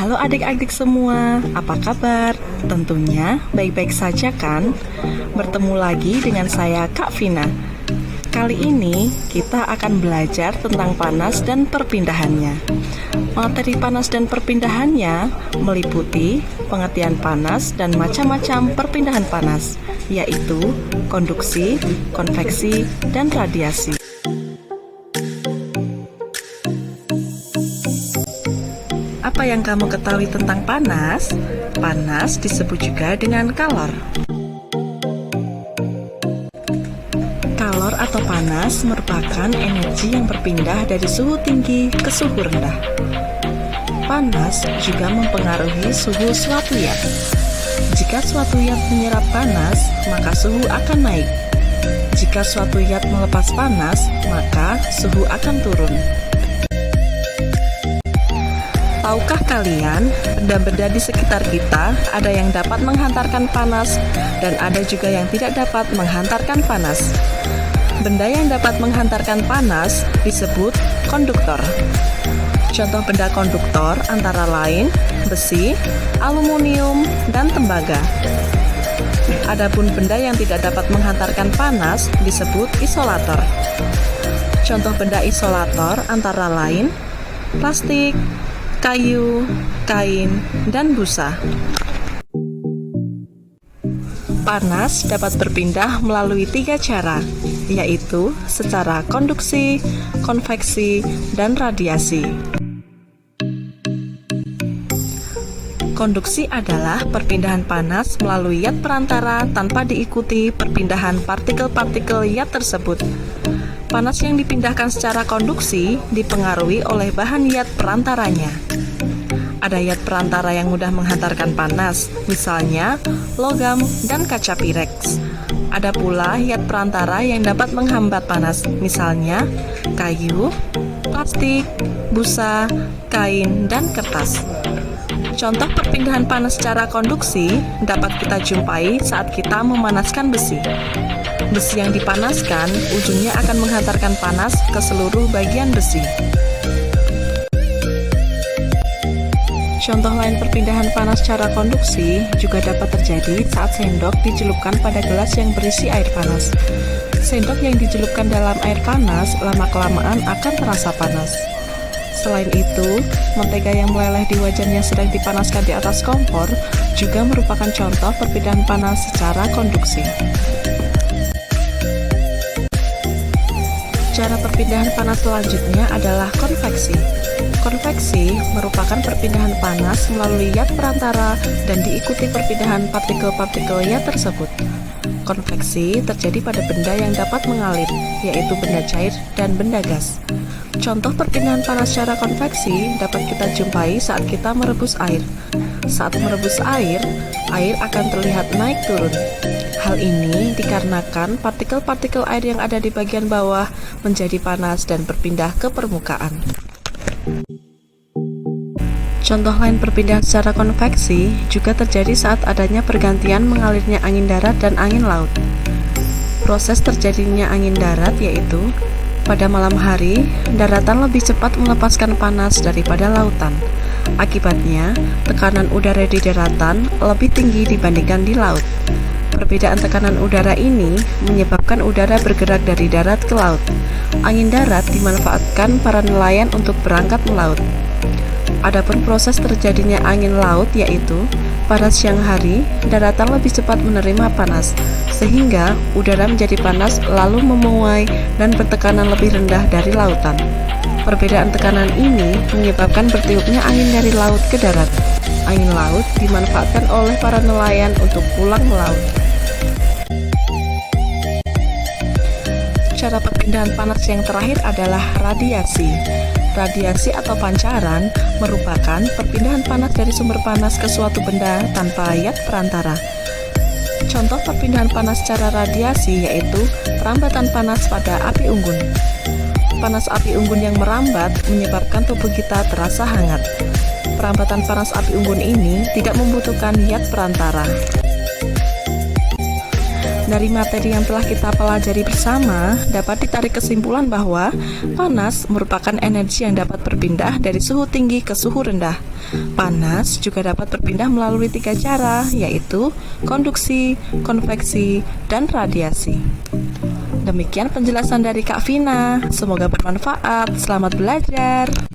Halo adik-adik semua, apa kabar? Tentunya baik-baik saja kan? Bertemu lagi dengan saya Kak Vina. Kali ini kita akan belajar tentang panas dan perpindahannya. Materi panas dan perpindahannya meliputi pengertian panas dan macam-macam perpindahan panas, yaitu konduksi, konveksi, dan radiasi. Apa yang kamu ketahui tentang panas? Panas disebut juga dengan kalor. Kalor atau panas merupakan energi yang berpindah dari suhu tinggi ke suhu rendah. Panas juga mempengaruhi suhu suatu zat. Jika suatu zat menyerap panas, maka suhu akan naik. Jika suatu zat melepas panas, maka suhu akan turun. Tahukah kalian, benda-benda di sekitar kita ada yang dapat menghantarkan panas dan ada juga yang tidak dapat menghantarkan panas. Benda yang dapat menghantarkan panas disebut konduktor. Contoh benda konduktor antara lain besi, aluminium, dan tembaga. Adapun benda yang tidak dapat menghantarkan panas disebut isolator. Contoh benda isolator antara lain plastik, kayu, kain, dan busa. Panas dapat berpindah melalui 3 cara, yaitu secara konduksi, konveksi, dan radiasi. Konduksi adalah perpindahan panas melalui zat perantara tanpa diikuti perpindahan partikel-partikel zat tersebut. Panas yang dipindahkan secara konduksi dipengaruhi oleh bahan zat perantaranya. Ada zat perantara yang mudah menghantarkan panas, misalnya logam dan kaca pireks. Ada pula zat perantara yang dapat menghambat panas, misalnya kayu, plastik, busa, kain, dan kertas. Contoh perpindahan panas secara konduksi dapat kita jumpai saat kita memanaskan besi. Besi yang dipanaskan ujungnya akan menghantarkan panas ke seluruh bagian besi. Contoh lain perpindahan panas secara konduksi juga dapat terjadi saat sendok dicelupkan pada gelas yang berisi air panas. Sendok yang dicelupkan dalam air panas lama-kelamaan akan terasa panas. Selain itu, mentega yang meleleh di wajan yang sedang dipanaskan di atas kompor juga merupakan contoh perpindahan panas secara konduksi. Cara perpindahan panas selanjutnya adalah konveksi. Konveksi merupakan perpindahan panas melalui zat perantara dan diikuti perpindahan partikel-partikel zat tersebut. Konveksi terjadi pada benda yang dapat mengalir, yaitu benda cair dan benda gas. Contoh perpindahan panas secara konveksi dapat kita jumpai saat kita merebus air. Saat merebus air akan terlihat naik turun. Hal ini dikarenakan partikel-partikel air yang ada di bagian bawah menjadi panas dan berpindah ke permukaan. Contoh lain perpindahan secara konveksi juga terjadi saat adanya pergantian mengalirnya angin darat dan angin laut. Proses terjadinya angin darat yaitu pada malam hari, daratan lebih cepat melepaskan panas daripada lautan. Akibatnya, tekanan udara di daratan lebih tinggi dibandingkan di laut. Perbedaan tekanan udara ini menyebabkan udara bergerak dari darat ke laut. Angin darat dimanfaatkan para nelayan untuk berangkat melaut. Adapun proses terjadinya angin laut yaitu pada siang hari, daratan lebih cepat menerima panas, sehingga udara menjadi panas lalu memuai dan bertekanan lebih rendah dari lautan. Perbedaan tekanan ini menyebabkan bertiupnya angin dari laut ke darat. Angin laut dimanfaatkan oleh para nelayan untuk pulang melaut. Cara perpindahan panas yang terakhir adalah radiasi. Radiasi atau pancaran merupakan perpindahan panas dari sumber panas ke suatu benda tanpa zat perantara. Contoh perpindahan panas secara radiasi yaitu perambatan panas pada api unggun. Panas api unggun yang merambat menyebabkan tubuh kita terasa hangat. Perambatan panas api unggun ini tidak membutuhkan zat perantara. Dari materi yang telah kita pelajari bersama, dapat ditarik kesimpulan bahwa panas merupakan energi yang dapat berpindah dari suhu tinggi ke suhu rendah. Panas juga dapat berpindah melalui 3 cara, yaitu konduksi, konveksi, dan radiasi. Demikian penjelasan dari Kak Vina. Semoga bermanfaat. Selamat belajar.